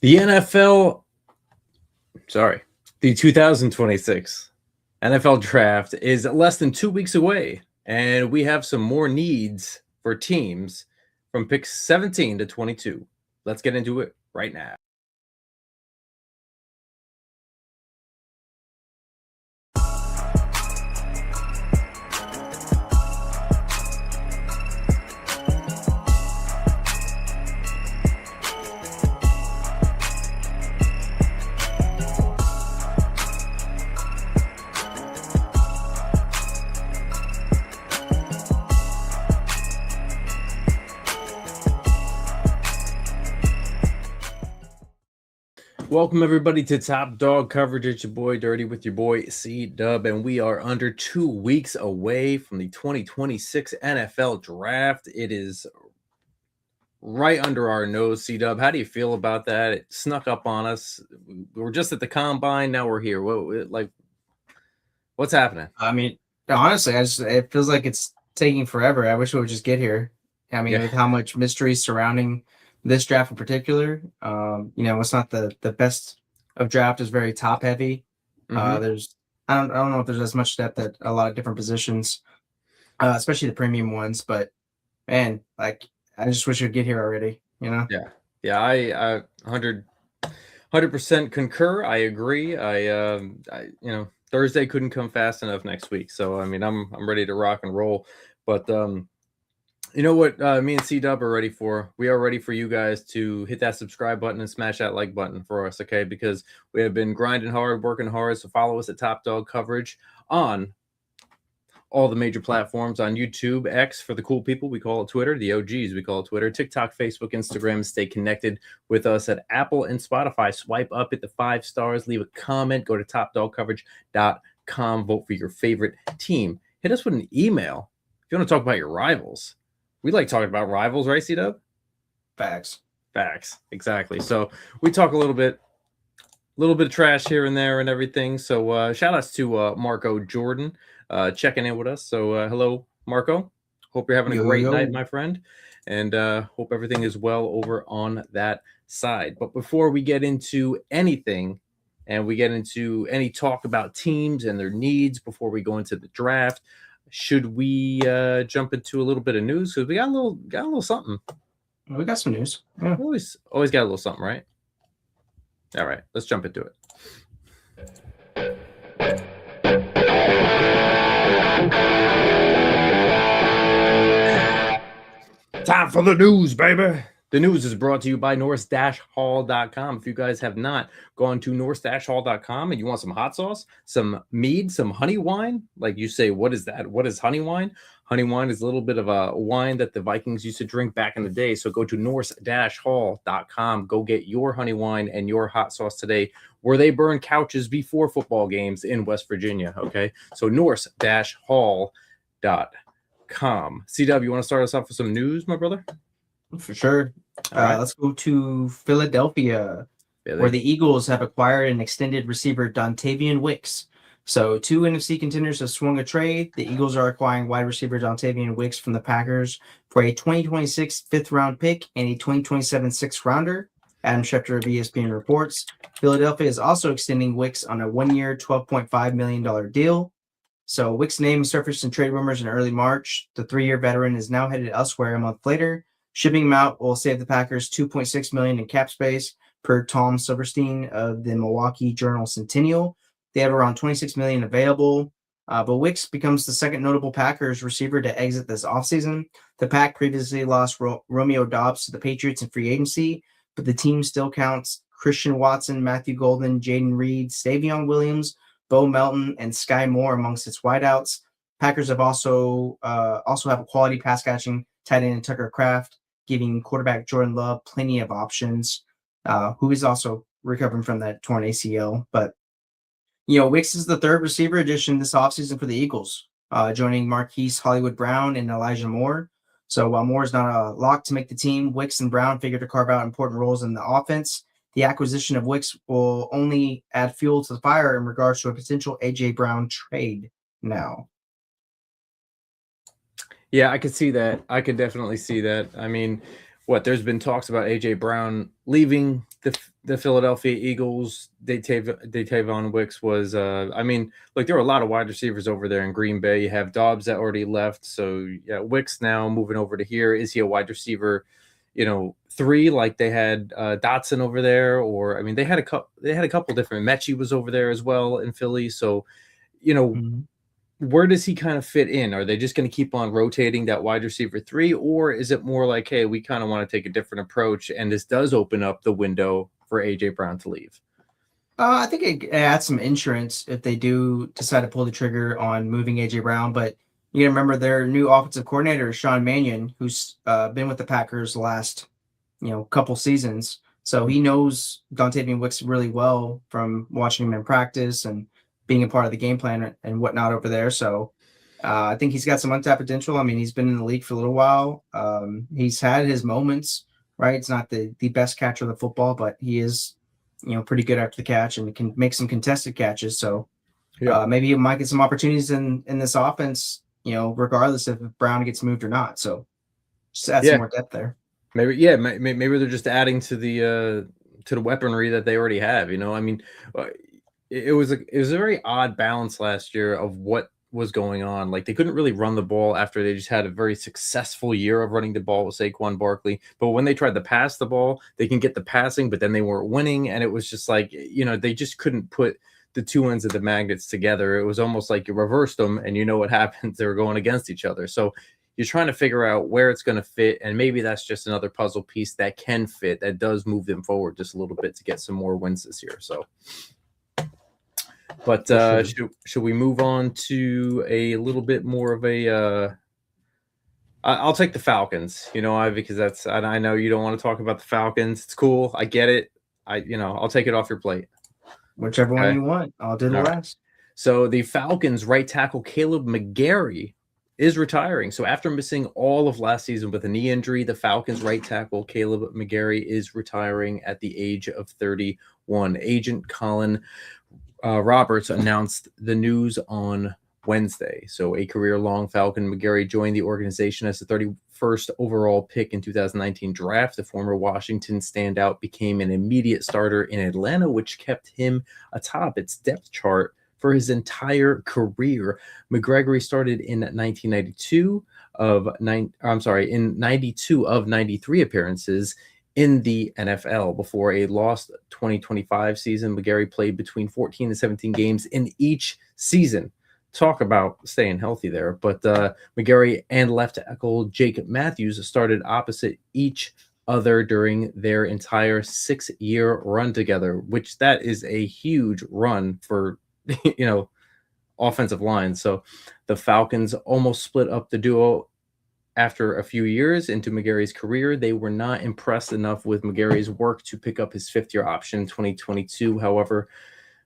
The NFL, the 2026 NFL draft is less than 2 weeks away, and we have some more needs for teams from picks 17 to 22. Let's get into it right now. Welcome everybody to Top Dog Coverage. It's your boy Dirty with your boy C-Dub, and we are under 2 weeks away from the 2026 NFL Draft. It is right under our nose, C-Dub. How do you feel about that? It snuck up on us. We were just at the Combine, now we're here. What's happening? I mean, honestly, it feels like it's taking forever. I wish it would just get here. I mean, with how much mystery surrounding this draft in particular, it's not the best of draft. Is very top heavy. There's I don't know if there's as much depth at a lot of different positions, especially the premium ones. But man, like I just wish it would get here already. Yeah. I 100% concur. I agree. Thursday couldn't come fast enough next week. So I mean, I'm ready to rock and roll. But you know what me and C-Dub are ready for? We are ready for you guys to hit that subscribe button and smash that like button for us, okay? Because we have been grinding hard, working hard. So follow us at Top Dog Coverage on all the major platforms, on YouTube, X for the cool people, we call it Twitter, the OGs, we call it Twitter, TikTok, Facebook, Instagram. Stay connected with us at Apple and Spotify. Swipe up, hit the 5 stars, leave a comment, go to topdogcoverage.com, vote for your favorite team. Hit us with an email if you want to talk about your rivals. We like talking about rivals, right, C-Dub? Facts, exactly. So we talk a little bit of trash here and there and everything. So shout outs to Marco Jordan checking in with us. So hello, Marco. Hope you're having a great night, my friend. And hope everything is well over on that side. But before we get into anything and we get into any talk about teams and their needs before we go into the draft, should we jump into a little bit of news? Because we got a little something. We got some news. Yeah. Always got a little something, right? All right, let's jump into it. Time for the news, baby. The news is brought to you by Norse-Hall.com. If you guys have not gone to Norse-Hall.com and you want some hot sauce, some mead, some honey wine, like you say, what is that? What is honey wine? Honey wine is a little bit of a wine that the Vikings used to drink back in the day. So go to Norse-Hall.com. Go get your honey wine and your hot sauce today, where they burn couches before football games in West Virginia. Okay, so Norse-Hall.com. C-Dub, you want to start us off with some news, my brother? For sure. Right. Let's go to Philadelphia, where the Eagles have acquired and extended receiver Dontavian Wicks. So 2 NFC contenders have swung a trade. The Eagles are acquiring wide receiver Dontavian Wicks from the Packers for a 2026 fifth-round pick and a 2027 sixth-rounder. Adam Schefter of ESPN reports. Philadelphia is also extending Wicks on a 1-year, $12.5 million deal. So Wicks' name surfaced in trade rumors in early March. The 3-year veteran is now headed elsewhere a month later. Shipping him out will save the Packers $2.6 million in cap space, per Tom Silverstein of the Milwaukee Journal-Sentinel. They have around $26 million available, but Wicks becomes the second notable Packers receiver to exit this offseason. The Pack previously lost Romeo Doubs to the Patriots in free agency, but the team still counts Christian Watson, Matthew Golden, Jaden Reed, Savion Williams, Bo Melton, and Sky Moore amongst its wideouts. Packers have also have a quality pass catching tight end Tucker Kraft, giving quarterback Jordan Love plenty of options, who is also recovering from that torn ACL. But, Wicks is the third receiver addition this offseason for the Eagles, joining Marquise Hollywood Brown and Elijah Moore. So while Moore is not a lock to make the team, Wicks and Brown figure to carve out important roles in the offense. The acquisition of Wicks will only add fuel to the fire in regards to a potential A.J. Brown trade now. Yeah, I could see that. I could definitely see that. I mean, there's been talks about AJ Brown leaving the Philadelphia Eagles. Datavon Wicks was I mean, look, there were a lot of wide receivers over there in Green Bay. You have Dobbs that already left, so yeah, Wicks now moving over to here. Is he a wide receiver, 3 like they had Dotson over there? Or I mean, they had a couple different. Mechie was over there as well in Philly, so where does he kind of fit in? Are they just going to keep on rotating that wide receiver 3, or is it more like, hey, we kind of want to take a different approach, and this does open up the window for AJ Brown to leave? I think it adds some insurance if they do decide to pull the trigger on moving AJ Brown. But you gotta remember their new offensive coordinator, Sean Mannion, who's been with the Packers the last couple seasons, so he knows Dontavian Wicks really well from watching him in practice and being a part of the game plan and whatnot over there. So I think he's got some untapped potential. I mean, he's been in the league for a little while. He's had his moments, right? It's not the best catcher of the football, but he is, pretty good after the catch and can make some contested catches. So maybe he might get some opportunities in this offense, regardless if Brown gets moved or not. So just add some more depth there. Maybe they're just adding to the weaponry that they already have. I mean, it was a very odd balance last year of what was going on. Like, they couldn't really run the ball after they just had a very successful year of running the ball with Saquon Barkley. But when they tried to pass the ball, they can get the passing, but then they weren't winning. And it was just like, they just couldn't put the two ends of the magnets together. It was almost like you reversed them, and what happens? They were going against each other. So you're trying to figure out where it's going to fit. And maybe that's just another puzzle piece that can fit, that does move them forward just a little bit to get some more wins this year. So, but should we move on to a little bit more of a I'll take the Falcons, because I know you don't want to talk about the Falcons. It's cool. I get it. I'll take it off your plate. Whichever one you want. I'll do the rest. So the Falcons right tackle Kaleb McGary is retiring. So after missing all of last season with a knee injury, the Falcons right tackle Kaleb McGary is retiring at the age of 31. Agent Colin Roberts announced the news on Wednesday. So a career-long Falcon, McGary joined the organization as the 31st overall pick in 2019 draft. The former Washington standout became an immediate starter in Atlanta, which kept him atop its depth chart for his entire career. McGregory started in 92 of 93 appearances in the NFL. Before a lost 2025 season, McGary played between 14 and 17 games in each season. Talk about staying healthy there. But McGary and left tackle Jake Matthews started opposite each other during their entire 6-year run together, which that is a huge run for offensive line. So the Falcons almost split up the duo after a few years into McGary's career. They were not impressed enough with McGary's work to pick up his 5th-year option in 2022. However,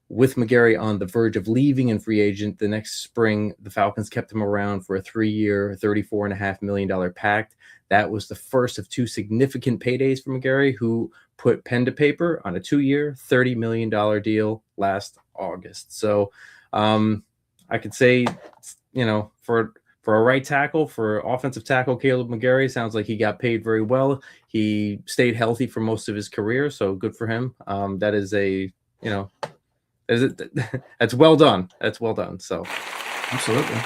with McGary on the verge of leaving in free agent the next spring, the Falcons kept him around for a 3-year, $34.5 million pact. That was the first of 2 significant paydays for McGary, who put pen to paper on a 2-year, $30 million deal last August. So I could say, for a right tackle, for offensive tackle, Kaleb McGary, sounds like he got paid very well. He stayed healthy for most of his career, so good for him. That is that's well done. That's well done. So absolutely.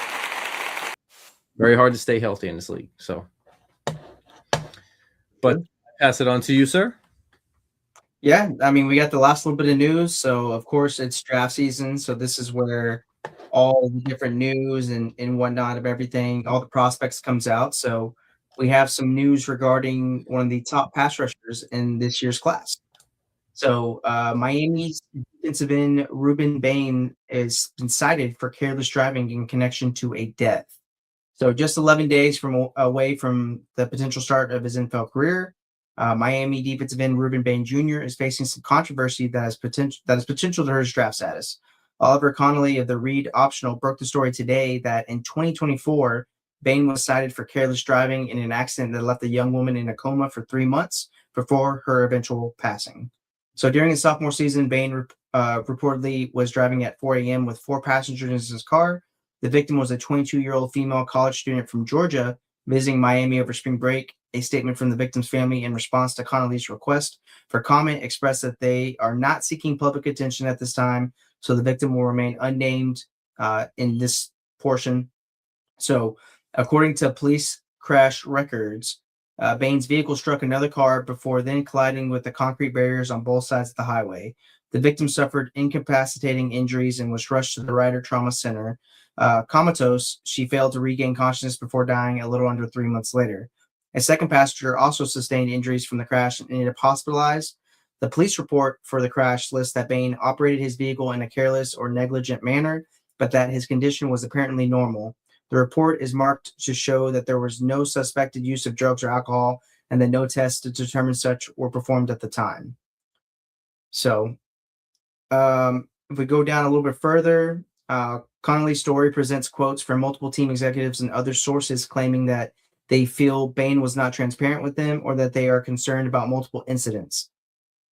Very hard to stay healthy in this league. So, but pass it on to you, sir. Yeah, I mean, we got the last little bit of news. So, of course, it's draft season. So this is where all the different news and whatnot of everything, all the prospects comes out. So we have some news regarding one of the top pass rushers in this year's class. So Miami's defensive end Ruben Bain has been cited for careless driving in connection to a death. So just 11 days away from the potential start of his NFL career, Miami defensive end Ruben Bain Jr. is facing some controversy that is potential to hurt his draft status. Oliver Connolly of the Reed Optional broke the story today that in 2024, Bain was cited for careless driving in an accident that left a young woman in a coma for 3 months before her eventual passing. So during his sophomore season, Bain reportedly was driving at 4 a.m. with 4 passengers in his car. The victim was a 22-year-old female college student from Georgia visiting Miami over spring break. A statement from the victim's family in response to Connolly's request for comment expressed that they are not seeking public attention at this time, so the victim will remain unnamed in this portion. So, according to police crash records, Bain's vehicle struck another car before then colliding with the concrete barriers on both sides of the highway. The victim suffered incapacitating injuries and was rushed to the Ryder Trauma Center. Comatose, she failed to regain consciousness before dying a little under 3 months later. A second passenger also sustained injuries from the crash and ended up hospitalized. The police report for the crash lists that Bain operated his vehicle in a careless or negligent manner, but that his condition was apparently normal. The report is marked to show that there was no suspected use of drugs or alcohol and that no tests to determine such were performed at the time. So, if we go down a little bit further, Connolly's story presents quotes from multiple team executives and other sources claiming that they feel Bain was not transparent with them or that they are concerned about multiple incidents.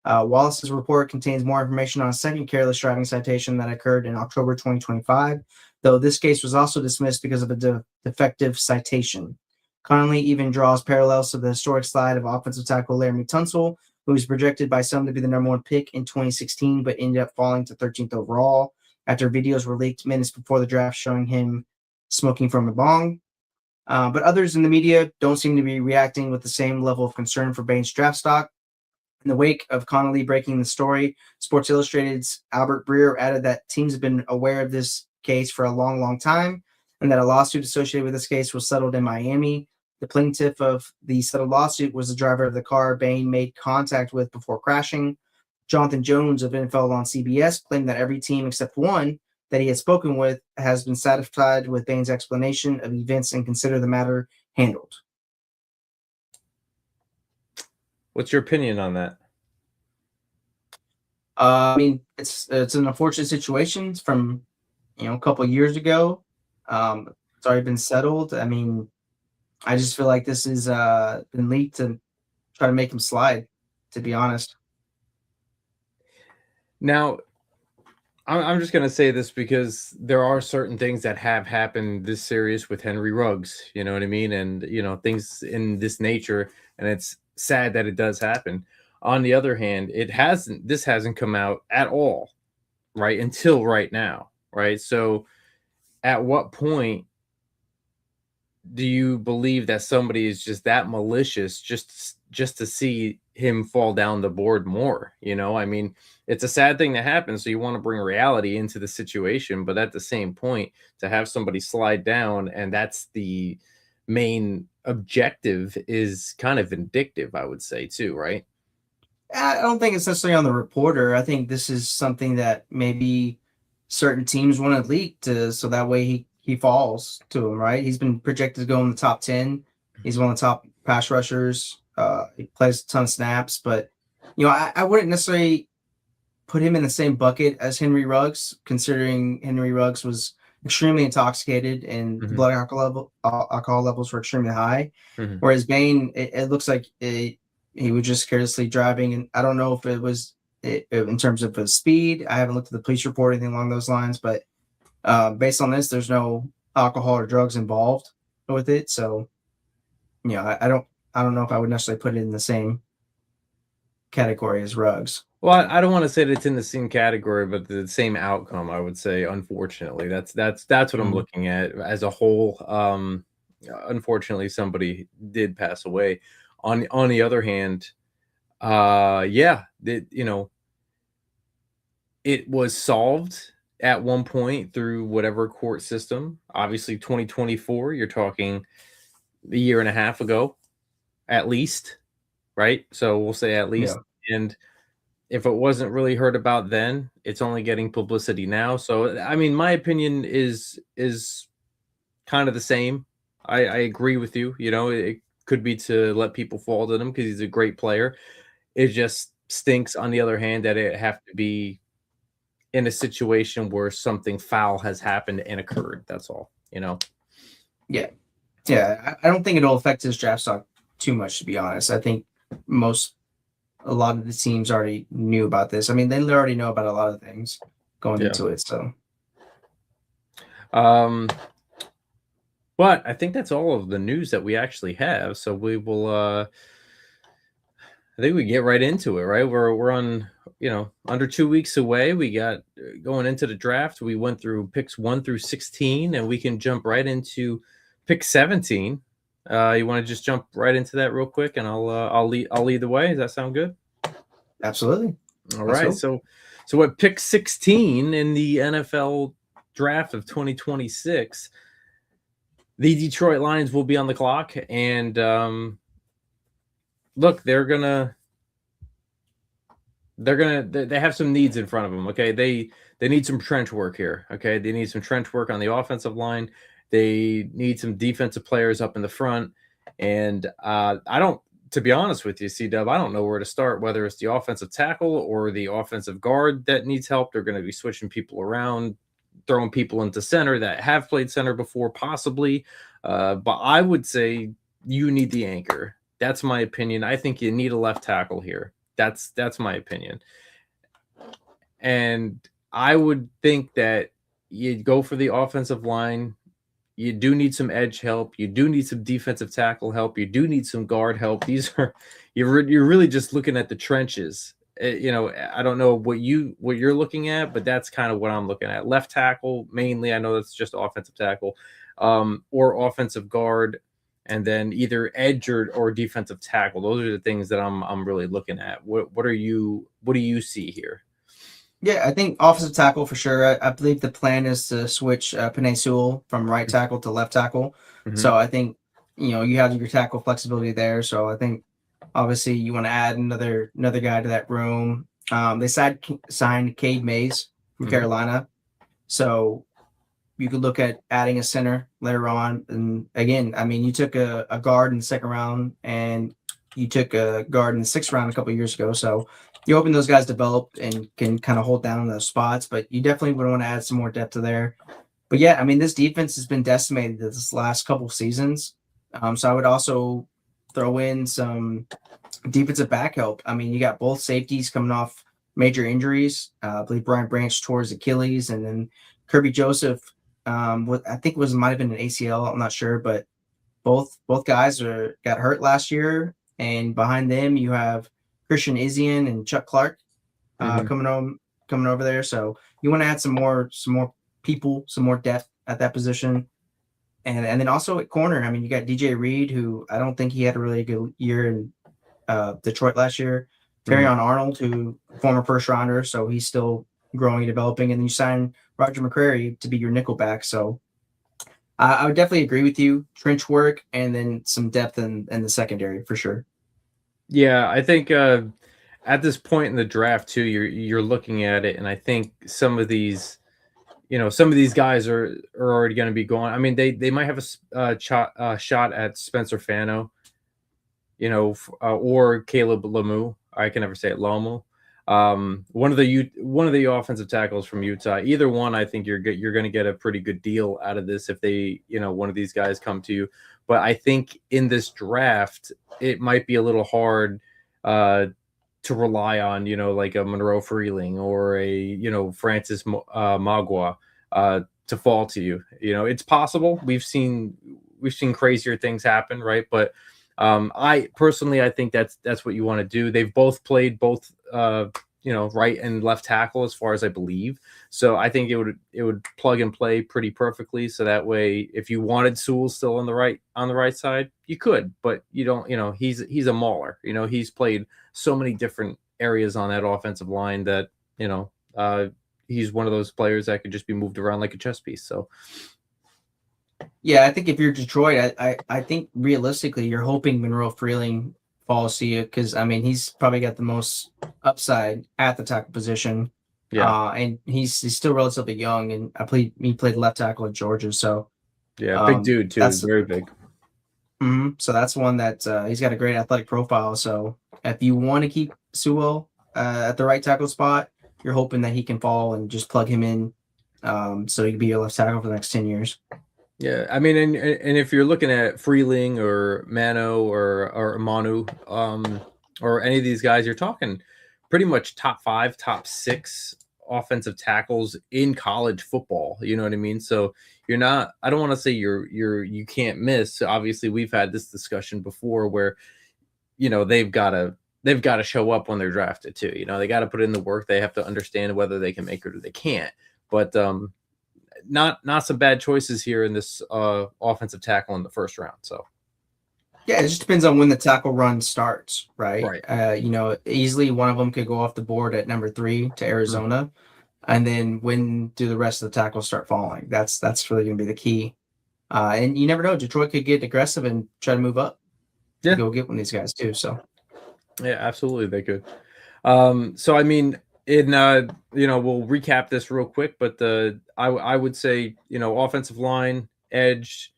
Wallace's report contains more information on a second careless driving citation that occurred in October 2025, though this case was also dismissed because of a defective citation. Connolly even draws parallels to the historic slide of offensive tackle Laremy Tunsil, who was projected by some to be the number 1 pick in 2016, but ended up falling to 13th overall after videos were leaked minutes before the draft showing him smoking from a bong. But others in the media don't seem to be reacting with the same level of concern for Bain's draft stock. In the wake of Connolly breaking the story, Sports Illustrated's Albert Breer added that teams have been aware of this case for a long, long time, and that a lawsuit associated with this case was settled in Miami. The plaintiff of the settled lawsuit was the driver of the car Bain made contact with before crashing. Jonathan Jones of NFL on CBS claimed that every team except one that he had spoken with has been satisfied with Bain's explanation of events and consider the matter handled. What's your opinion on that? I mean, it's an unfortunate situation from a couple of years ago. It's already been settled. I mean, I just feel like this has been leaked to try to make him slide, to be honest. Now, I'm just going to say this because there are certain things that have happened this serious with Henry Ruggs, you know what I mean? And, things in this nature, and it's sad that it does happen. On the other hand, this hasn't come out at all, right? Until right now, right? So at what point do you believe that somebody is just that malicious just to see him fall down the board more? I mean, it's a sad thing to happen, so you want to bring reality into the situation, but at the same point, to have somebody slide down and that's the main objective is kind of vindictive, I would say, too, right? I don't think it's necessarily on the reporter. I think this is something that maybe certain teams want to leak to, so that way he falls to him, right? He's been projected to go in the top 10. He's one of the top pass rushers. He plays a ton of snaps, but I wouldn't necessarily put him in the same bucket as Henry Ruggs, considering Henry Ruggs was extremely intoxicated and Mhm. blood alcohol levels were extremely high. Mhm. Whereas Bain, it looks like he was just carelessly driving, and I don't know if it was in terms of the speed. I haven't looked at the police report or anything along those lines, but based on this, there's no alcohol or drugs involved with it. So, I don't know if I would necessarily put it in the same category as Ruggs. Well, I don't want to say that it's in the same category, but the same outcome, I would say. Unfortunately, that's what I'm looking at as a whole. Unfortunately, somebody did pass away. On the other hand, it was solved at one point through whatever court system. Obviously, 2024, you're talking a year and a half ago, at least, right? So we'll say at least. Yeah. And if it wasn't really heard about then, it's only getting publicity now. So, I mean, my opinion is kind of the same. I agree with you. It could be to let people fall to him because he's a great player. It just stinks, on the other hand, that it have to be in a situation where something foul has happened and occurred. That's all, Yeah. Yeah. I don't think it'll affect his draft stock too much, to be honest. I think a lot of the teams already knew about this. I mean, they already know about a lot of things going into it. So, But I think that's all of the news that we actually have. So we will I think we get right into it, right? We're on, under 2 weeks away. We got going into the draft. We went through picks 1 through 16, and we can jump right into pick 17. You want to just jump right into that real quick, and I'll lead the way. Does that sound good? Absolutely. All right. So at pick 16 in the NFL draft of 2026, the Detroit Lions will be on the clock, and look, they have some needs in front of them. Okay, they need some trench work here. Okay, they need some trench work on the offensive line. They need some defensive players up in the front, and I don't. To be honest with you, C-Dub, I don't know where to start, whether it's the offensive tackle or the offensive guard that needs help. They're going to be switching people around, throwing people into center that have played center before, possibly. But I would say you need the anchor. That's my opinion. I think you need a left tackle here. That's my opinion. And I would think that you'd go for the offensive line. You do need some edge help. You do need some defensive tackle help. You do need some guard help. These are you're really just looking at the trenches. I don't know what you're looking at, but that's kind of what I'm looking at. Left tackle mainly. I know that's just offensive tackle, or offensive guard, and then either edge or defensive tackle. Those are the things that I'm really looking at. What do you see here? Yeah, I think offensive tackle for sure. I believe the plan is to switch Penei Sewell from right tackle to left tackle. Mhm. So I think you have your tackle flexibility there. So I think obviously you want to add another guy to that room. They signed Cade Mays from Mhm. Carolina, so you could look at adding a center later on. And again, I mean, you took a guard in the second round, and you took a guard in the sixth round a couple of years ago. So you're hoping those guys develop and can kind of hold down those spots, but you definitely would want to add some more depth to there. But yeah, I mean, this defense has been decimated this last couple of seasons. So I would also throw in some defensive back help. I mean, you got both safeties coming off major injuries. I believe Brian Branch tore his Achilles, and then Kirby Joseph, I think might have been an ACL. I'm not sure, but both guys got hurt last year. And behind them, you have Christian Izien and Chuck Clark coming over there. So you want to add some more people, some more depth at that position. And then also at corner, I mean, you got DJ Reed, who I don't think he had a really good year in Detroit last year. Terrion Arnold, who former first rounder, so he's still growing and developing. And then you sign Roger McCreary to be your nickel back. So I would definitely agree with you. Trench work and then some depth in the secondary for sure. Yeah, I think at this point in the draft too, you're looking at it, and I think some of these guys are already going to be going. I mean, they might have a shot at Spencer Fano, or Caleb Lamu. I can never say it, Lamu. One of the offensive tackles from Utah. Either one, I think you're going to get a pretty good deal out of this if they, one of these guys come to you. But I think in this draft, it might be a little hard to rely on, like a Monroe Freeling or a, Francis Magua to fall to you. It's possible. We've seen crazier things happen, right? But I think that's what you want to do. They've both played right and left tackle as far as I believe. So I think it would plug and play pretty perfectly. So that way, if you wanted Sewell still on the right side, you could, but you don't. He's a mauler. He's played so many different areas on that offensive line that he's one of those players that could just be moved around like a chess piece. So. Yeah, I think if you're Detroit, I think realistically you're hoping Monroe Freeling falls to you because I mean he's probably got the most upside at the tackle position. Yeah, and he's still relatively young, and he played left tackle at Georgia, so yeah, big dude too. That's very big. So that's one that he's got a great athletic profile. So if you want to keep Sewell at the right tackle spot, you're hoping that he can fall and just plug him in, so he can be your left tackle for the next 10 years. Yeah, I mean, and if you're looking at Freeling or Mano or Manu, or any of these guys, you're talking pretty much top 5, top 6 offensive tackles in college football. You know what I mean? So you're not. I don't want to say you can't miss. Obviously, we've had this discussion before where they've got to show up when they're drafted too. They got to put in the work. They have to understand whether they can make it or they can't. But not some bad choices here in this offensive tackle in the first round. So. Yeah, it just depends on when the tackle run starts, right? Right. Easily one of them could go off the board at number 3 to Arizona, and then when do the rest of the tackles start falling? That's really going to be the key. And you never know, Detroit could get aggressive and try to move up. Yeah, go get one of these guys too. So. Yeah, absolutely, they could. So I mean, we'll recap this real quick, but I would say offensive line, edge,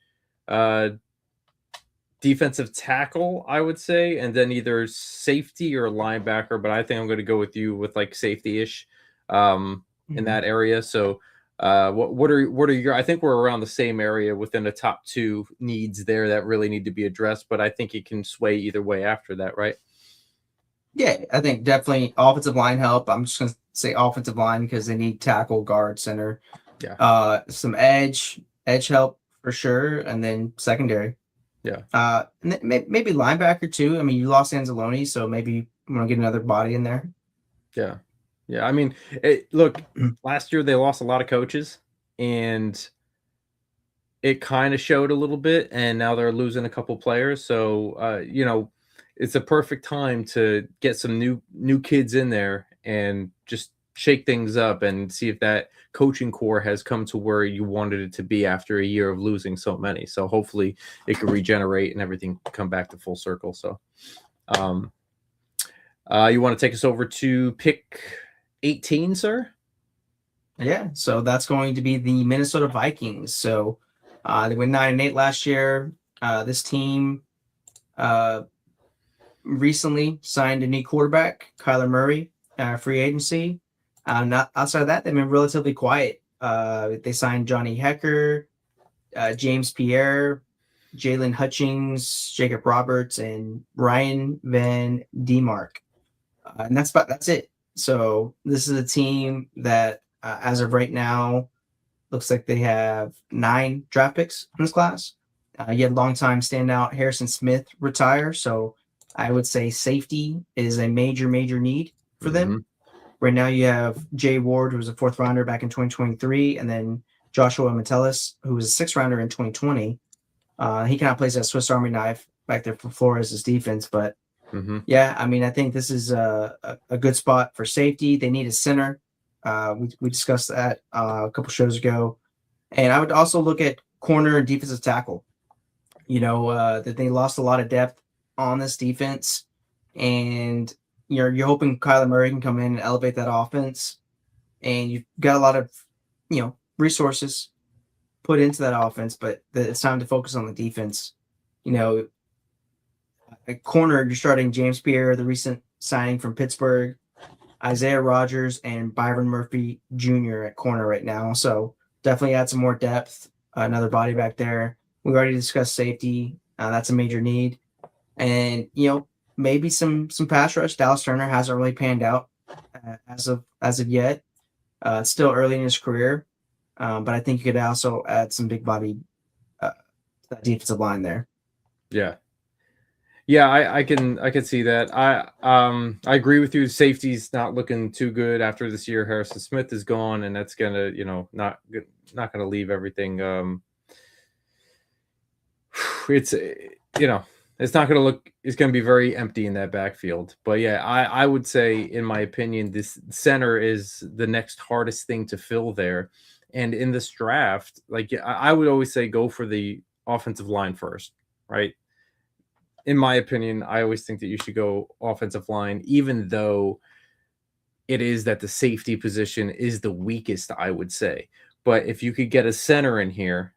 defensive tackle, I would say, and then either safety or linebacker. But I think I'm going to go with you with like safety-ish in that area. So what are your? I think we're around the same area within the top 2 needs there that really need to be addressed. But I think it can sway either way after that, right? Yeah, I think definitely offensive line help. I'm just going to say offensive line because they need tackle, guard, center. Yeah. Some edge help for sure, and then secondary. Yeah. And maybe linebacker too. I mean, you lost Anzalone, so maybe you want to get another body in there. Yeah. Yeah. I mean, look, last year they lost a lot of coaches, and it kind of showed a little bit, and now they're losing a couple players. So, it's a perfect time to get some new kids in there and just shake things up and see if that coaching core has come to where you wanted it to be after a year of losing so many. So hopefully it can regenerate and everything come back to full circle. So you want to take us over to pick 18, sir? Yeah, so that's going to be the Minnesota Vikings. So they went 9-8 last year. This team recently signed a new quarterback, Kyler Murray, free agency. Not outside of that, they've been relatively quiet. They signed Johnny Hekker, James Pierre, Jalen Hutchings, Jacob Roberts, and Ryan Van Demark. And that's it. So this is a team that, as of right now, looks like they have 9 draft picks in this class. You had longtime standout Harrison Smith retire, so I would say safety is a major need for them. Right now you have Jay Ward, who was a 4th rounder back in 2023, and then Joshua Metellus, who was a 6th rounder in 2020. He kind of plays that Swiss Army knife back there for Flores' defense. But yeah, I mean, I think this is a good spot for safety. They need a center. We discussed that a couple shows ago. And I would also look at corner and defensive tackle. That they lost a lot of depth on this defense, and you're hoping Kyler Murray can come in and elevate that offense, and you've got a lot of resources put into that offense, but it's time to focus on the defense. At corner, you're starting James Pierre, the recent signing from Pittsburgh, Isaiah Rodgers, and Byron Murphy Jr. at corner right now. So definitely add some more depth, another body back there. We already discussed safety. That's a major need. And, maybe some pass rush. Dallas Turner hasn't really panned out as of yet. It's still early in his career. But I think you could also add some big body to that defensive line there. Yeah. Yeah, I can see that. I agree with you. Safety's not looking too good after this year. Harrison Smith is gone, and that's gonna, not gonna leave everything. It's it's not gonna look. It's gonna be very empty in that backfield. But yeah, I would say, in my opinion, this center is the next hardest thing to fill there. And in this draft, like I would always say, go for the offensive line first, right? In my opinion, I always think that you should go offensive line, even though it is that the safety position is the weakest, I would say. But if you could get a center in here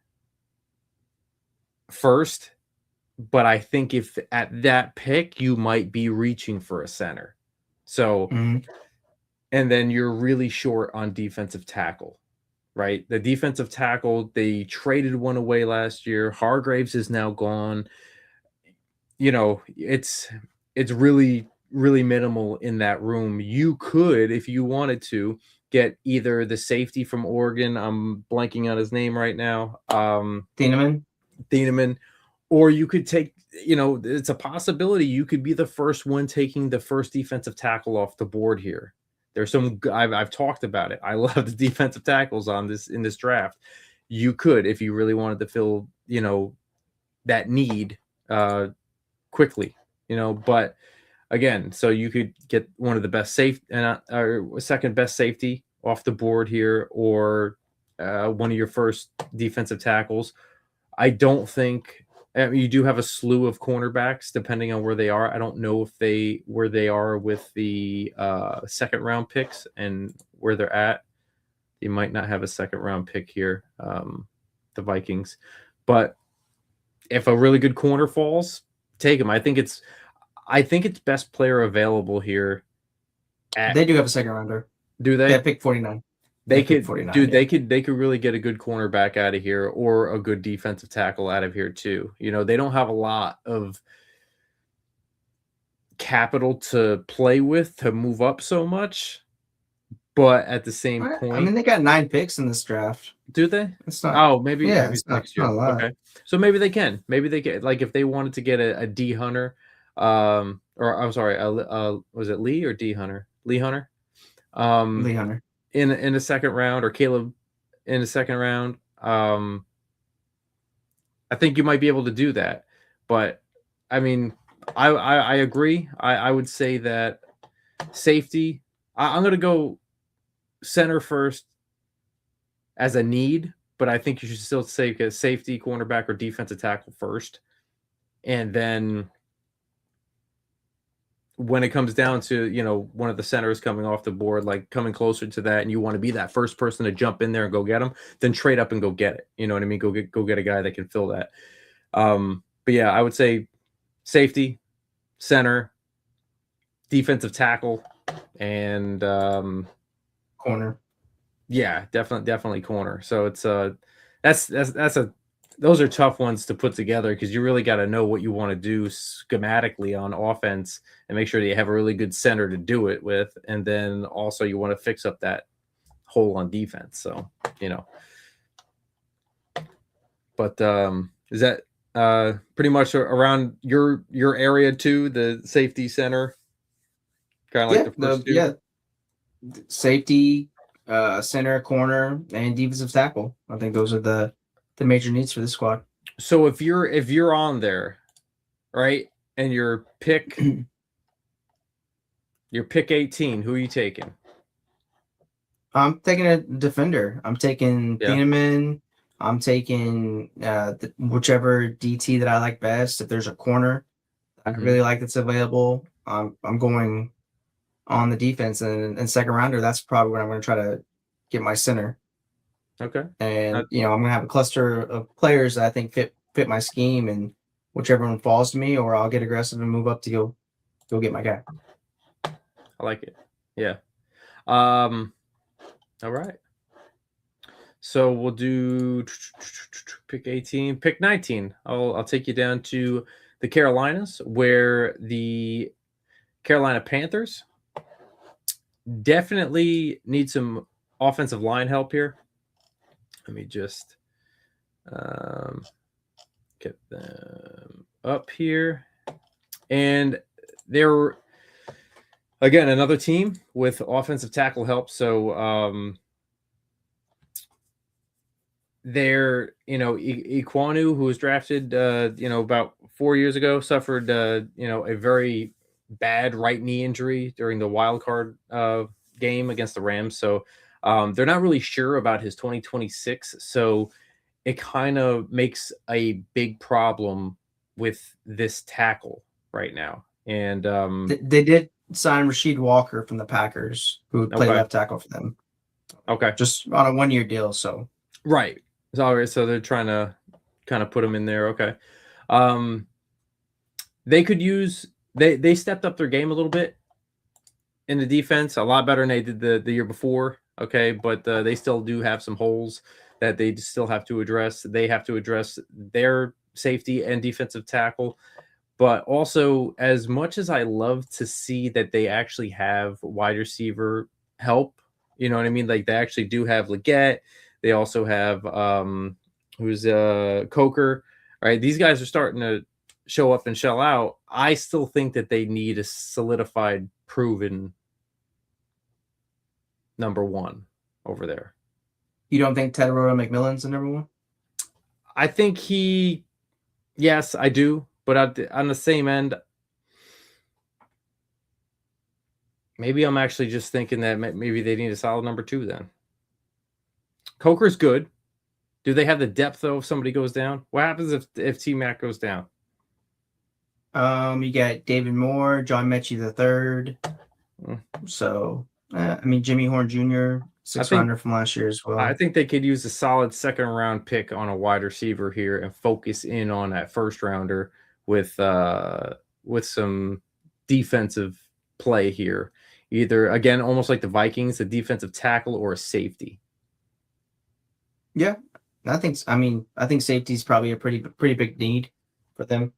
first, but I think if at that pick, you might be reaching for a center. So, and then you're really short on defensive tackle, right? The defensive tackle, they traded one away last year. Hargraves is now gone. It's really, really minimal in that room. You could, if you wanted to, get either the safety from Oregon. I'm blanking on his name right now. Thieneman. Or you could take, it's a possibility you could be the first one taking the first defensive tackle off the board here. There's I've talked about it. I love the defensive tackles in this draft. You could, if you really wanted to fill, that need quickly, but again, so you could get one of the best or second best safety off the board here, or one of your first defensive tackles. I don't think you do have a slew of cornerbacks depending on where they are. I don't know where they are with the second round picks and where they're at. You might not have a second round pick here, the Vikings, but if a really good corner falls, take him. I think it's best player available here. They do have a second rounder. Do they? They have pick 49. They could, dude. Yeah. They could really get a good cornerback out of here, or a good defensive tackle out of here too. They don't have a lot of capital to play with to move up so much, but at the same point, I mean, they got 9 picks in this draft. Do they? It's not. Oh, maybe. Yeah, maybe it's next year. Okay, so maybe they can. Maybe they get, like, if they wanted to get a D Hunter, or I'm sorry, was it Lee or D Hunter? Lee Hunter. Lee Hunter. In the second round, or Caleb in the second round. I think you might be able to do that. But I mean, I agree. I would say that safety, I'm going to go center first as a need, but I think you should still take a safety, cornerback, or defensive tackle first. And then when it comes down to, one of the centers coming off the board, like coming closer to that, and you want to be that first person to jump in there and go get them, then trade up and go get it. You know what I mean? Go get a guy that can fill that. But yeah, I would say safety, center, defensive tackle, and corner. Yeah, definitely corner. So it's those are tough ones to put together, because you really got to know what you want to do schematically on offense and make sure that you have a really good center to do it with. And then also you want to fix up that hole on defense. So, but is that pretty much around your area too, the safety, center? Kind of like the first two? Yeah. Safety, center, corner, and defensive tackle. I think those are the major needs for this squad. So if you're on there, right, and your pick 18, who are you taking? I'm taking a defender. I'm taking Thieneman. I'm taking whichever DT that I like best. If there's a corner I really like that's available, I'm going on the defense, and second rounder, that's probably where I'm going to try to get my center. Okay. And I'm going to have a cluster of players that I think fit my scheme, and whichever one falls to me, or I'll get aggressive and move up to go get my guy. I like it. Yeah. All right. So we'll do pick 18, pick 19. I'll take you down to the Carolinas, where the Carolina Panthers definitely need some offensive line help here. Let me just get them up here. And they're, again, another team with offensive tackle help. So they're, Ekwonu, who was drafted, about 4 years ago, suffered, a very bad right knee injury during the wild card game against the Rams. So they're not really sure about his 2026. So it kind of makes a big problem with this tackle right now. And they did sign Rasheed Walker from the Packers, who would play left tackle for them. Okay. Just on a 1-year deal. So right. So they're trying to kind of put him in there. Okay. They could use, they stepped up their game a little bit in the defense, a lot better than they did the year before. Okay. But they still do have some holes that they still have to address. They have to address their safety and defensive tackle. But also, as much as I love to see that they actually have wide receiver help, You know what I mean? Like they actually do have Leggett. They also have who's Coker. Right? These guys are starting to show up and shell out. I still think that they need a solidified, proven number one over there. You don't think Tetairoa McMillan's the number one? I think yes, I do. But on the same end, maybe I'm actually just thinking that maybe they need a solid number two then. Coker's good. Do they have the depth, though, if somebody goes down? What happens if T-Mac goes down? You got David Moore, John Mechie III. So, I mean, Jimmy Horn Jr., six-rounder from last year as well. I think they could use a solid second-round pick on a wide receiver here and focus in on that first-rounder with some defensive play here. Either, again, almost like the Vikings, a defensive tackle or a safety. Yeah, I think safety is probably a pretty big need for them.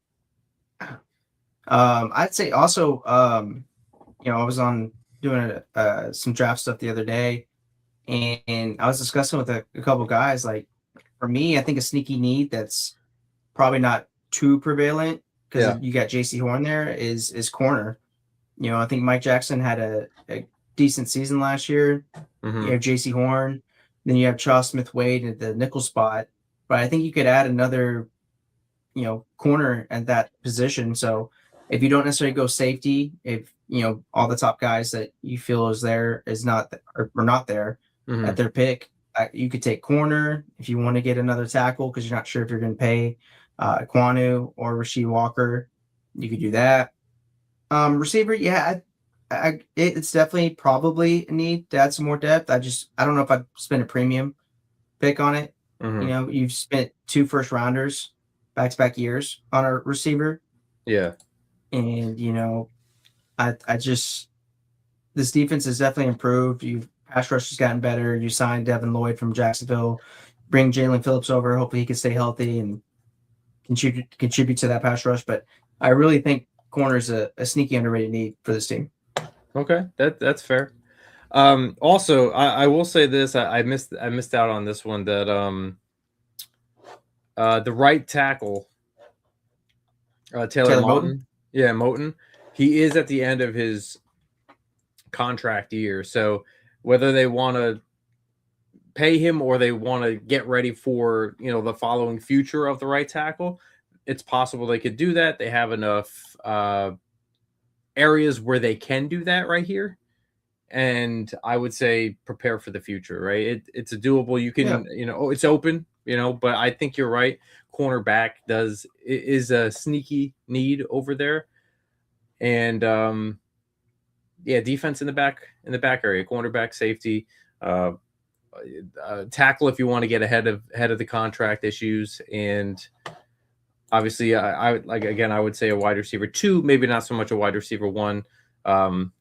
I'd say also, I was on doing some draft stuff the other day, and I was discussing with a couple guys. Like, for me, I think a sneaky need that's probably not too prevalent because you got JC Horn there is corner. I think Mike Jackson had a decent season last year. Mm-hmm. You have JC Horn, then you have Charles Smith-Wade at the nickel spot. But I think you could add another, corner at that position. So if you don't necessarily go safety, if all the top guys that you feel are not there mm-hmm. at their pick, you could take corner if you want to get another tackle because you're not sure if you're going to pay Kwanu or Rasheed Walker. You could do that. Receiver, it's definitely probably a need to add some more depth. I don't know if I'd spend a premium pick on it. Mm-hmm. You've spent 2 first-rounders back-to-back years on a receiver. Yeah. And, this defense has definitely improved. Pass rush has gotten better. You signed Devin Lloyd from Jacksonville. Bring Jalen Phillips over. Hopefully he can stay healthy and contribute to that pass rush. But I really think corner is a sneaky underrated need for this team. Okay, that's fair. Also, I will say this: I missed out on this one. That the right tackle, Taylor Moton. Yeah, Moton. He is at the end of his contract year, so whether they want to pay him or they want to get ready for the following future of the right tackle, it's possible they could do that. They have enough areas where they can do that right here. And I would say prepare for the future, right? It's a doable. You can, it's open, but I think you're right. Cornerback is a sneaky need over there. And defense in the back area, cornerback, safety, tackle if you want to get ahead of the contract issues. And obviously, I would say a wide receiver 2, maybe not so much a wide receiver 1.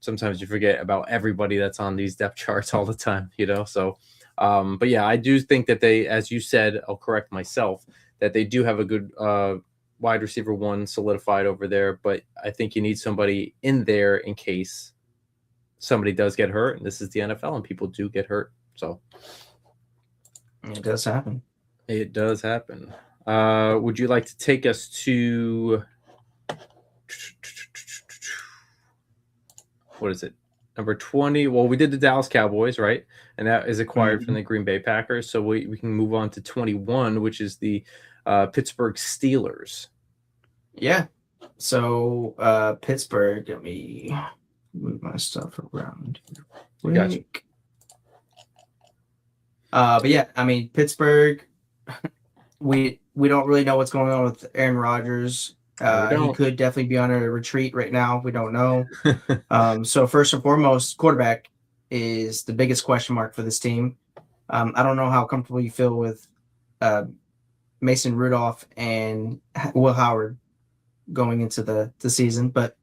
Sometimes you forget about everybody that's on these depth charts all the time, So, but yeah, I do think that they, as you said, I'll correct myself, that they do have a good wide receiver 1 solidified over there. But I think you need somebody in there in case somebody does get hurt. And this is the NFL, and people do get hurt. So it does happen. It does happen. Would you like to take us to what is it? Number 20. Well, we did the Dallas Cowboys, right? And that is acquired from the Green Bay Packers. So we can move on to 21, which is the Pittsburgh Steelers. Yeah. So Pittsburgh, let me move my stuff around. Gotcha. But yeah, I mean, Pittsburgh, we don't really know what's going on with Aaron Rodgers. He could definitely be on a retreat right now. We don't know. So first and foremost, quarterback is the biggest question mark for this team. I don't know how comfortable you feel with Mason Rudolph and Will Howard going into the season, but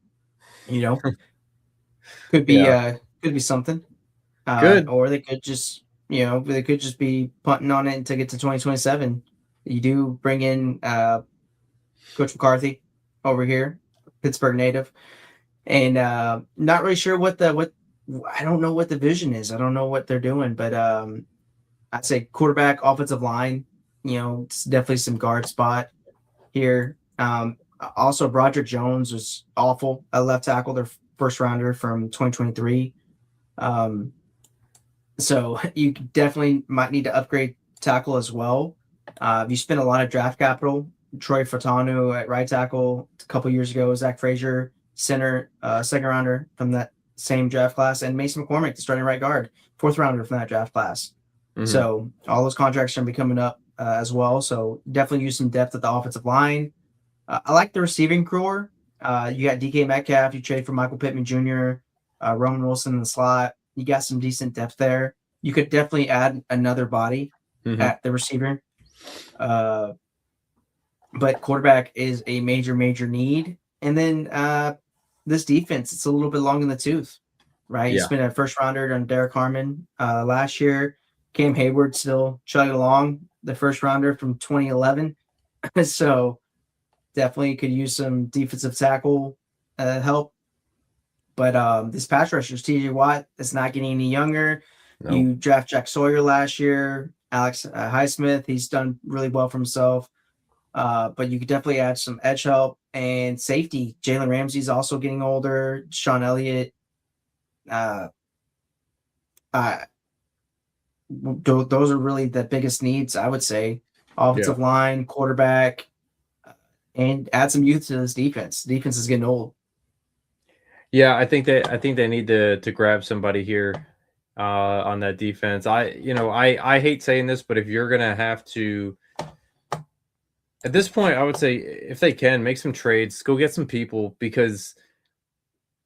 could be something. Good. Or they could just be punting on it to get to 2027. You do bring in Coach McCarthy over here, Pittsburgh native, and not really sure what I don't know what the vision is. I don't know what they're doing, but I'd say quarterback, offensive line. It's definitely some guard spot here. Also, Broderick Jones was awful at left tackle, their first rounder from 2023. So you definitely might need to upgrade tackle as well. You spent a lot of draft capital. Troy Fatanu at right tackle a couple years ago, Zach Frazier, center, second rounder from that same draft class, and Mason McCormick, the starting right guard, fourth rounder from that draft class. Mm-hmm. So all those contracts are going to be coming up as well. So definitely use some depth at the offensive line. I like the receiving core. You got DK Metcalf. You trade for Michael Pittman Jr., Roman Wilson in the slot. You got some decent depth there. You could definitely add another body at the receiver. But quarterback is a major, major need. And then this defense, it's a little bit long in the tooth, right? Yeah. You spent a first rounder on Derek Harmon last year. Cam Hayward still chugging along, the first rounder from 2011. So definitely could use some defensive tackle help. But this pass rusher, TJ Watt, is not getting any younger. No. You draft Jack Sawyer last year, Alex Highsmith. He's done really well for himself. But you could definitely add some edge help and safety. Jalen Ramsey's also getting older. Sean Elliott. Those are really the biggest needs, I would say. Offensive line, quarterback, and add some youth to this defense. Defense is getting old. Yeah, I think they need to grab somebody here on that defense. I hate saying this, but if you're gonna have to, at this point, I would say if they can make some trades, go get some people, because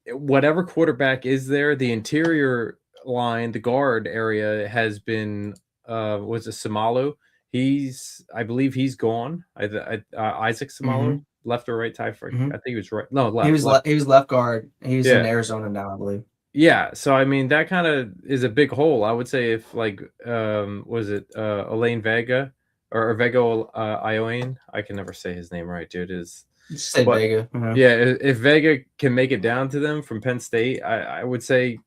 whatever quarterback is there, the interior line, the guard area has been was it Samalu? I believe he's gone. Isaac Samalu, left or right tie for I think he was right. No, left. He was left guard. He's in Arizona now, I believe. Yeah, so I mean that kind of is a big hole. I would say if was it Elaine Vega or Vega Ioane? I can never say his name right, dude. Vega. Yeah, if Vega can make it down to them from Penn State, I would say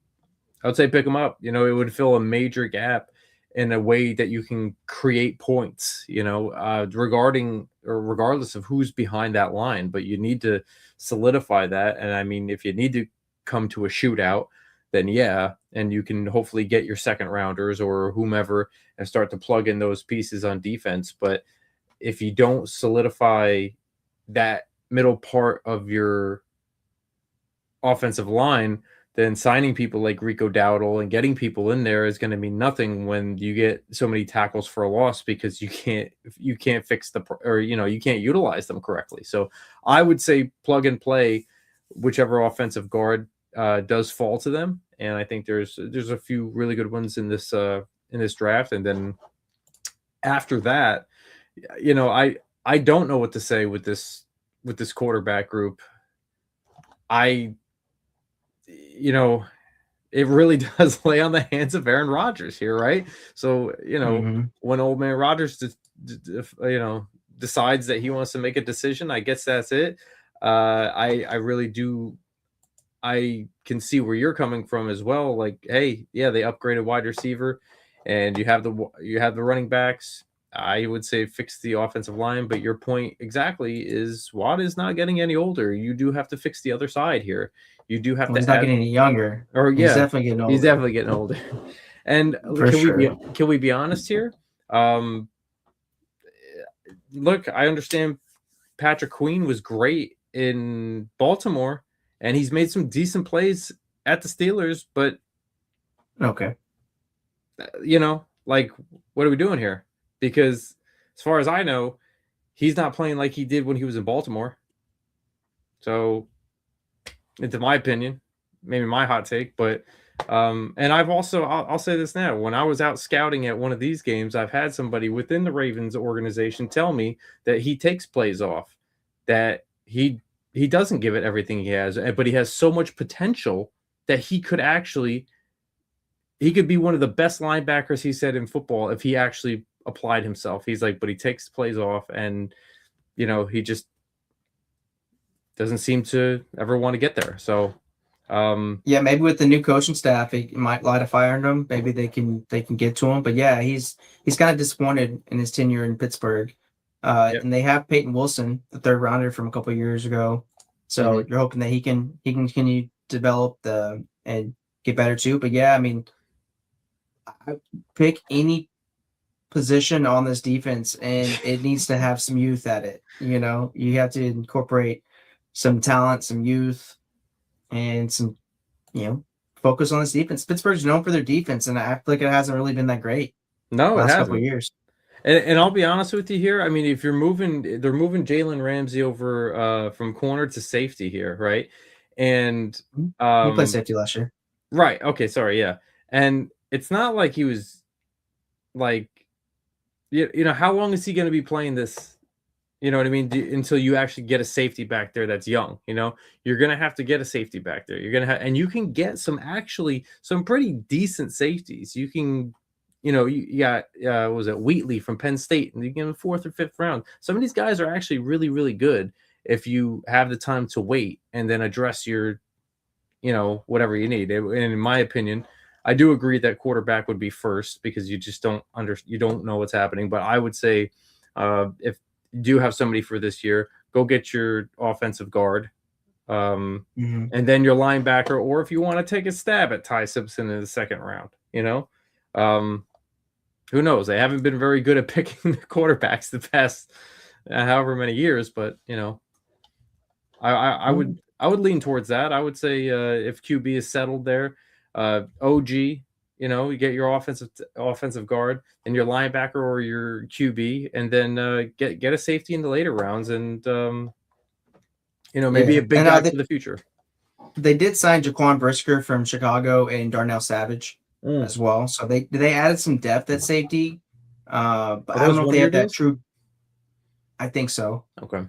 pick him up. It would fill a major gap in a way that you can create points, regardless of who's behind that line. But you need to solidify that. And I mean, if you need to come to a shootout, then and you can hopefully get your second rounders or whomever and start to plug in those pieces on defense. But if you don't solidify that middle part of your offensive line, then signing people like Rico Dowdle and getting people in there is going to mean nothing when you get so many tackles for a loss, because you can't fix you can't utilize them correctly. So I would say plug and play whichever offensive guard does fall to them, and I think there's a few really good ones in this draft. And then after that, I don't know what to say with this quarterback group. It really does lay on the hands of Aaron Rodgers here, right? So, when old man Rodgers, decides that he wants to make a decision, I guess that's it. I really do. I can see where you're coming from as well. Like, hey, yeah, they upgraded wide receiver, and you have the running backs. I would say fix the offensive line, but your point exactly is Watt is not getting any older. You do have to fix the other side here. You do have to. He's not getting any younger. He's definitely getting older. He's definitely getting older. And can we be honest here? Look, I understand Patrick Queen was great in Baltimore, and he's made some decent plays at the Steelers, but okay, what are we doing here? Because as far as I know, he's not playing like he did when he was in Baltimore. So, into my opinion, maybe my hot take, but and I've also, I'll say this now, when I was out scouting at one of these games, I've had somebody within the Ravens organization tell me that he takes plays off, that he doesn't give it everything he has, but he has so much potential that he could be one of the best linebackers, he said, in football if he actually applied himself. He's like, but he takes plays off, and he just doesn't seem to ever want to get there. So Yeah, maybe with the new coaching staff, it might light a fire under him. Maybe they can get to him. But yeah, he's kind of disappointed in his tenure in Pittsburgh. Yep. And they have Peyton Wilson, the third rounder from a couple of years ago. So you're hoping that he can continue to develop and get better too. But yeah, I mean, I pick any position on this defense, and it needs to have some youth at it. You know, you have to incorporate some talent, some youth, and some focus on this defense. Pittsburgh's known for their defense, and I feel like it hasn't really been that great. No, last it hasn't. couple of years. And I'll be honest with you here. I mean, if they're moving Jalen Ramsey over from corner to safety here, right? And he played safety last year, right? Okay, sorry, yeah. And it's not like he was like, how long is he going to be playing this? You know what I mean? Until you actually get a safety back there that's young, you're going to have to get a safety back there. You're going to have, and you can get some pretty decent safeties. You can, you got, what was it, Wheatley from Penn State, and you get him 4th or 5th round. Some of these guys are actually really, really good if you have the time to wait and then address your, whatever you need. And in my opinion, I do agree that quarterback would be first because you just don't know what's happening. But I would say if you do have somebody for this year, go get your offensive guard. And then your linebacker, or if you want to take a stab at Ty Simpson in the 2nd round, who knows? They haven't been very good at picking the quarterbacks the past however many years, but I would lean towards that. I would say if QB is settled there, OG, you get your offensive guard and your linebacker or your QB, and then get a safety in the later rounds, and maybe a big guy for the future. They did sign Jaquan Brisker from Chicago and Darnell Savage as well, so they added some depth at safety. But I don't know if they have that true. I think so. Okay.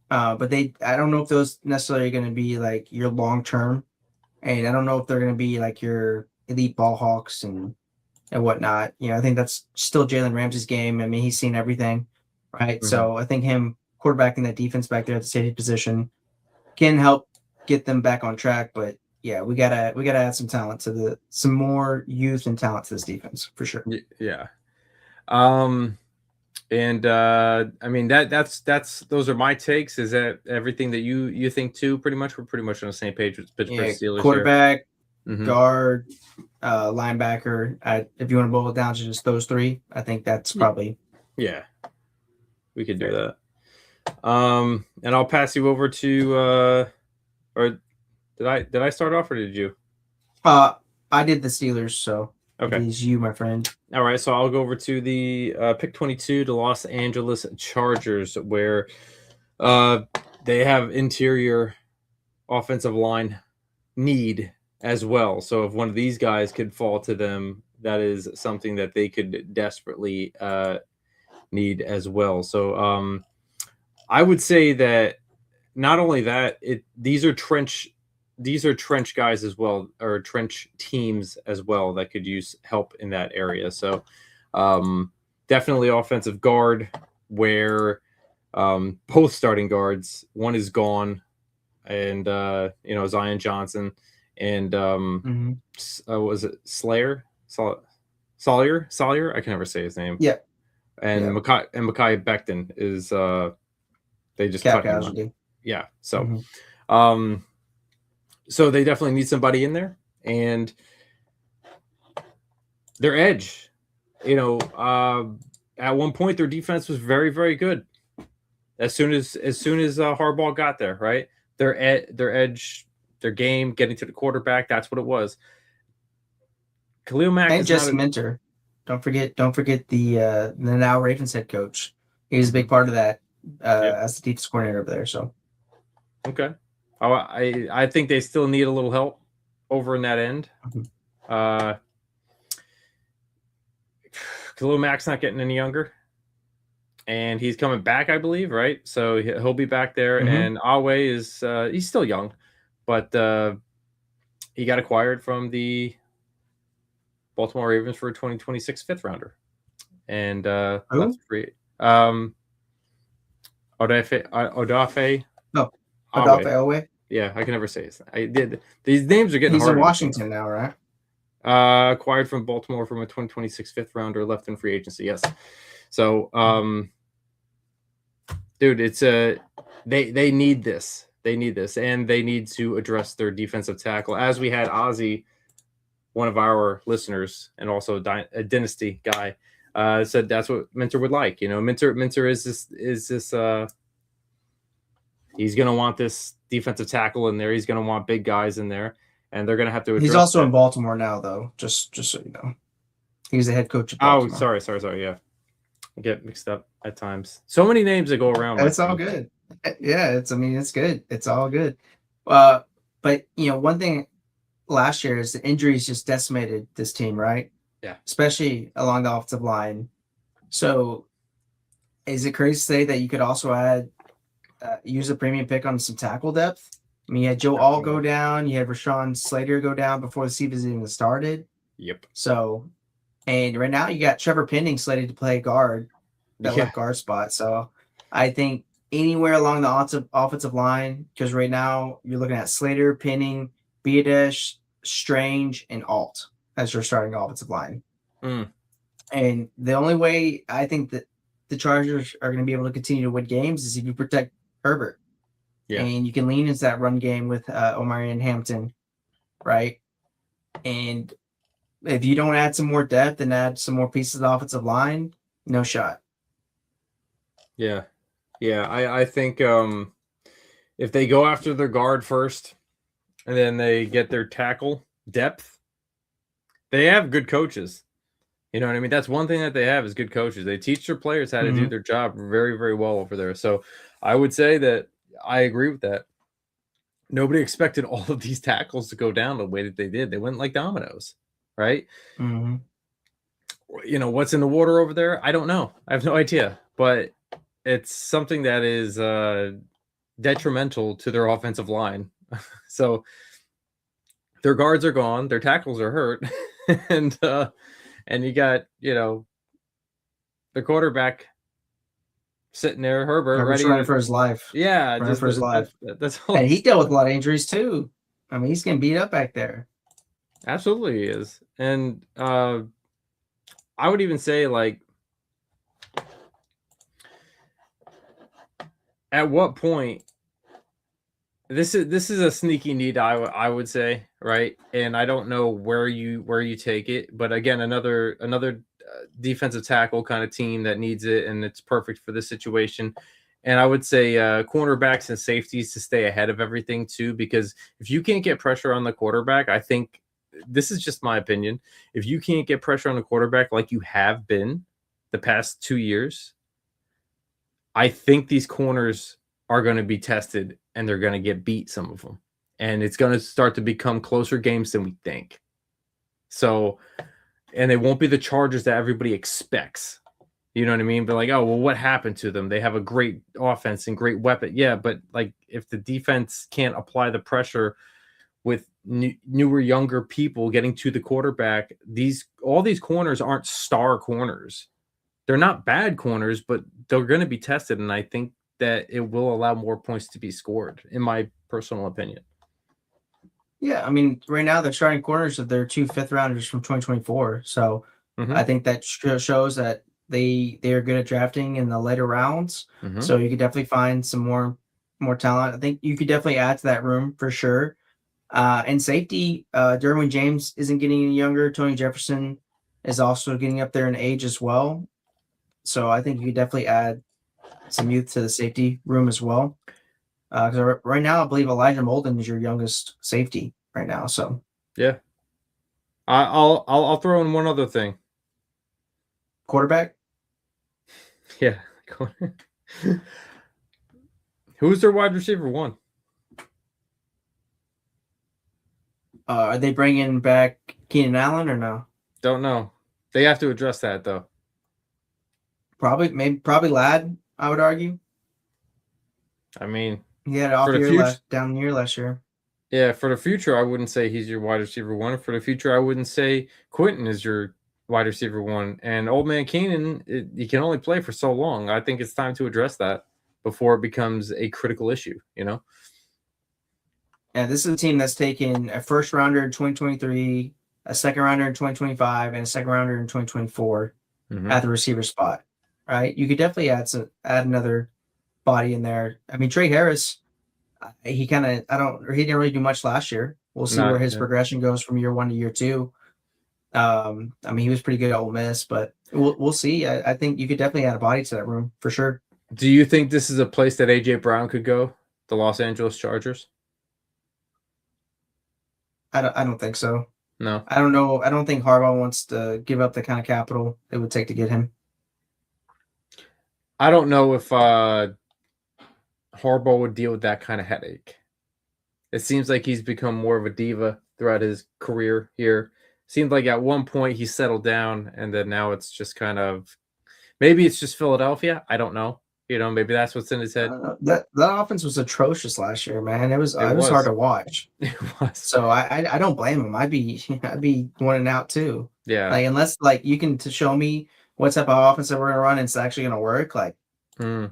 But I don't know if those necessarily are going to be like your long term, and I don't know if they're going to be like your elite ball hawks and whatnot. I think that's still Jalen Ramsey's game. I mean, he's seen everything, right? So I think him quarterbacking that defense back there at the safety position can help get them back on track. But yeah, we gotta add some talent to some more youth and talent to this defense for sure. Yeah. And I mean that's those are my takes. Is that everything that you think too? Pretty much, we're pretty much on the same page with Pittsburgh Steelers. Quarterback, guard, linebacker. If you want to boil it down to just those 3, I think that's probably we could do that. And I'll pass you over to or did I start off or did you? I did the Steelers, so okay. It is you, my friend. All right, so I'll go over to the pick 22, the Los Angeles Chargers, where they have interior offensive line need as well. So if one of these guys could fall to them, that is something that they could desperately need as well. So I would say that not only that, these are trench guys as well, or trench teams as well, that could use help in that area. So definitely offensive guard, where both starting guards, one is gone, and Zion Johnson and was it Sawyer? I can never say his name. Yeah. And Mekhi Becton is they just cut him. Yeah. So so they definitely need somebody in there, and their edge, at one point their defense was very, very good. As soon as Harbaugh got there, right? Their edge, their game, getting to the quarterback, that's what it was. Khalil Mack and Jesse Minter. Don't forget the now Ravens head coach. He's a big part of that as the defense coordinator over there. So okay. I think they still need a little help over in that end. Khalil Mack's not getting any younger, and he's coming back, I believe, right? So he'll be back there. And Awe is he's still young, but he got acquired from the Baltimore Ravens for a 2026 5th rounder, and that's free. Odafe. Odafe Owe. Yeah, I can never say his. I did. These names are getting He's in harder. Washington now, right? Acquired from Baltimore from a 2026 fifth rounder, left in free agency. Yes. So, dude, it's they need this. They need this, and they need to address their defensive tackle. As we had Ozzy, one of our listeners, and also a Dynasty guy, said that's what Minter would like. You know, Minter is this he's going to want this defensive tackle in there. He's going to want big guys in there, and they're going to have to address He's also that. in Baltimore now, though. Just so you know, he's the head coach of Baltimore. Oh, sorry. Yeah, I get mixed up at times. So many names that go around. It's all good. Yeah, it's good. It's all good. But you know, one thing last year is the injuries just decimated this team, right? Yeah. Especially along the offensive line. So is it crazy to say that you could also add use a premium pick on some tackle depth? I mean, you had Joe All go down, you had Rashawn Slater go down before the season even started. Yep. So, and right now you got Trevor Penning slated to play guard, that left guard spot. So I think anywhere along the offensive line, because right now you're looking at Slater, Penning, Biadasz, Strange, and Alt as your starting offensive line. And the only way I think that the Chargers are going to be able to continue to win games is if you protect Herbert. Yeah. And you can lean into that run game with Omarion Hampton, right? And if you don't add some more depth and add some more pieces of the offensive line, no shot. Yeah. I think if they go after their guard first and then they get their tackle depth, they have good coaches. You know what I mean? That's one thing that they have is good coaches. They teach their players how to do their job very, very well over there. So I would say that I agree with that. Nobody expected all of these tackles to go down the way that they did. They went like dominoes, right? Mm-hmm. You know, what's in the water over there? I don't know. I have no idea. But it's something that is detrimental to their offensive line. So their guards are gone. Their tackles are hurt. And you got, you know, the quarterback sitting there, Herbert, running for his life. Yeah, running for his life. That's all. And he dealt with a lot of injuries too. I mean, he's getting beat up back there. Absolutely, he is. And I would even say, like, at what point? This is a sneaky need, I would say, right? And I don't know where you take it, but again, another defensive tackle kind of team that needs it, and it's perfect for this situation. And I would say cornerbacks and safeties to stay ahead of everything too, because if you can't get pressure on the quarterback, I think this is just my opinion. If you can't get pressure on the quarterback like you have been the past 2 years, I think these corners are going to be tested and they're going to get beat, some of them. And it's going to start to become closer games than we think. So, and it won't be the Chargers that everybody expects. You know what I mean? But like, oh, well, what happened to them? They have a great offense and great weapon. Yeah, but like if the defense can't apply the pressure with newer, younger people getting to the quarterback, all these corners aren't star corners. They're not bad corners, but they're going to be tested. And I think that it will allow more points to be scored, in my personal opinion. Yeah, I mean, right now they're starting corners of their 2 5th-rounders from 2024. So I think that shows that they are good at drafting in the later rounds. So you could definitely find some more talent. I think you could definitely add to that room for sure. And safety, Derwin James isn't getting any younger. Tony Jefferson is also getting up there in age as well. So I think you could definitely add some youth to the safety room as well. Because right now, I believe Elijah Molden is your youngest safety right now. So yeah, I'll throw in one other thing. Quarterback. Yeah. Who's their wide receiver one? Are they bringing back Keenan Allen or no? Don't know. They have to address that though. Probably Ladd, I would argue. I mean, he had an off down year last year. Yeah, for the future, I wouldn't say he's your wide receiver one. For the future, I wouldn't say Quentin is your wide receiver one. And old man Keenan, he can only play for so long. I think it's time to address that before it becomes a critical issue, you know? And this is a team that's taken a first rounder in 2023, a second rounder in 2025, and a second rounder in 2024 at the receiver spot. Right? You could definitely add another body in there. I mean, Trey Harris, he didn't really do much last year. We'll see where his progression goes from year 1 to year 2. I mean, he was pretty good at Ole Miss, but we'll see. I think you could definitely add a body to that room for sure. Do you think this is a place that AJ Brown could go? The Los Angeles Chargers? I don't think so. No. I don't know. I don't think Harbaugh wants to give up the kind of capital it would take to get him. I don't know if Harbaugh would deal with that kind of headache. It seems like he's become more of a diva throughout his career here. Seemed like at one point he settled down, and then now it's just kind of, maybe it's just Philadelphia. I don't know. Maybe that's what's in his head. That offense was atrocious last year, man. It was hard to watch. It was. So I don't blame him. I'd be wanting out too. Yeah. Like, unless like you can show me what type of offense that we're gonna run and it's actually gonna work. Like, no,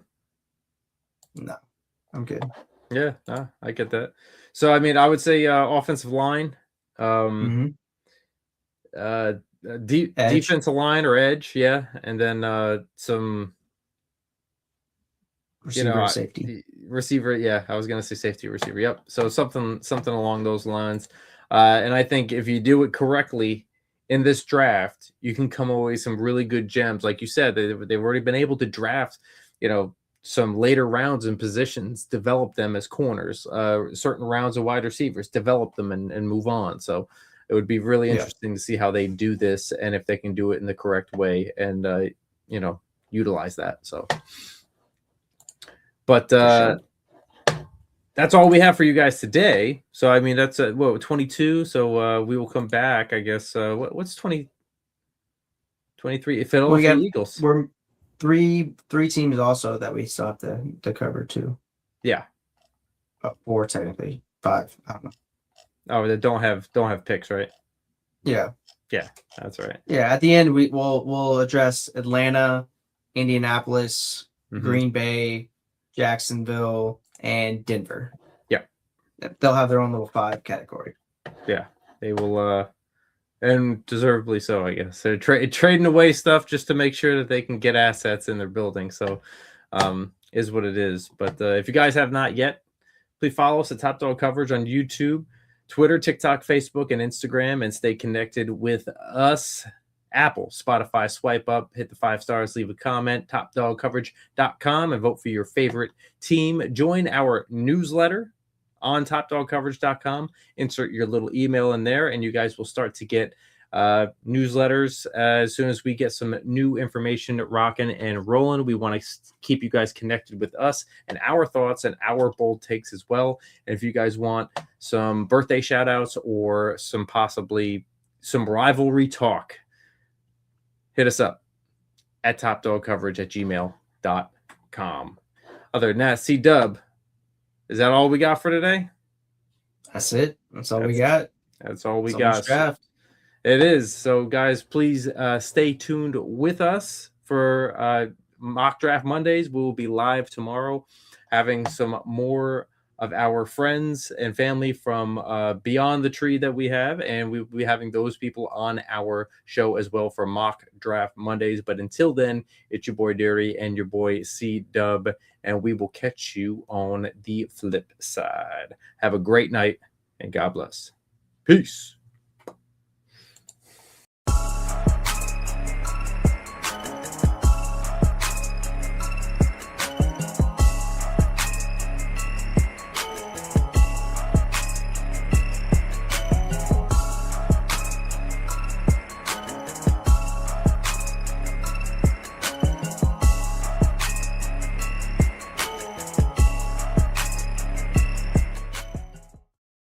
I'm good. Yeah, I get that. So I mean, I would say offensive line, defensive line or edge, yeah, and then some. Receiver, safety. Receiver, yeah. I was gonna say safety, receiver. Yep. So something along those lines. And I think if you do it correctly in this draft, you can come away with some really good gems. Like you said, they've already been able to draft, some later rounds and positions, develop them as corners. Certain rounds of wide receivers, develop them and move on. So it would be really interesting to see how they do this and if they can do it in the correct way and utilize that. So. But that's all we have for you guys today. So, I mean, that's 22. So we will come back, I guess. What's 23? Philadelphia Eagles. We're three teams also that we still have to cover too. Yeah. 4 technically. 5. I don't know. Oh, they don't have picks, right? Yeah. Yeah, that's right. Yeah, at the end we'll address Atlanta, Indianapolis, Green Bay, Jacksonville, and Denver. Yeah. They'll have their own little 5 category. Yeah. They will and deservedly so, I guess. They're trading away stuff just to make sure that they can get assets in their building. So is what it is. But if you guys have not yet, please follow us at Top Dog Coverage on YouTube, Twitter, TikTok, Facebook, and Instagram, and stay connected with us. Apple, Spotify, swipe up, hit the 5 stars, leave a comment, topdogcoverage.com, and vote for your favorite team. Join our newsletter on topdogcoverage.com. Insert your little email in there, and you guys will start to get newsletters as soon as we get some new information rocking and rolling. We want to keep you guys connected with us and our thoughts and our bold takes as well. And if you guys want some birthday shout outs or possibly some rivalry talk, hit us up at topdogcoverage@gmail.com. Other than that, C-Dub, is that all we got for today? That's it. That's all we got. That's all we got. It is. So, guys, please stay tuned with us for Mock Draft Mondays. We will be live tomorrow having some more of our friends and family from beyond the tree that we have, and we'll be having those people on our show as well for Mock Draft Mondays. But until then, it's your boy Derry and your boy C-Dub, and we will catch you on the flip side. Have a great night, and God bless. Peace.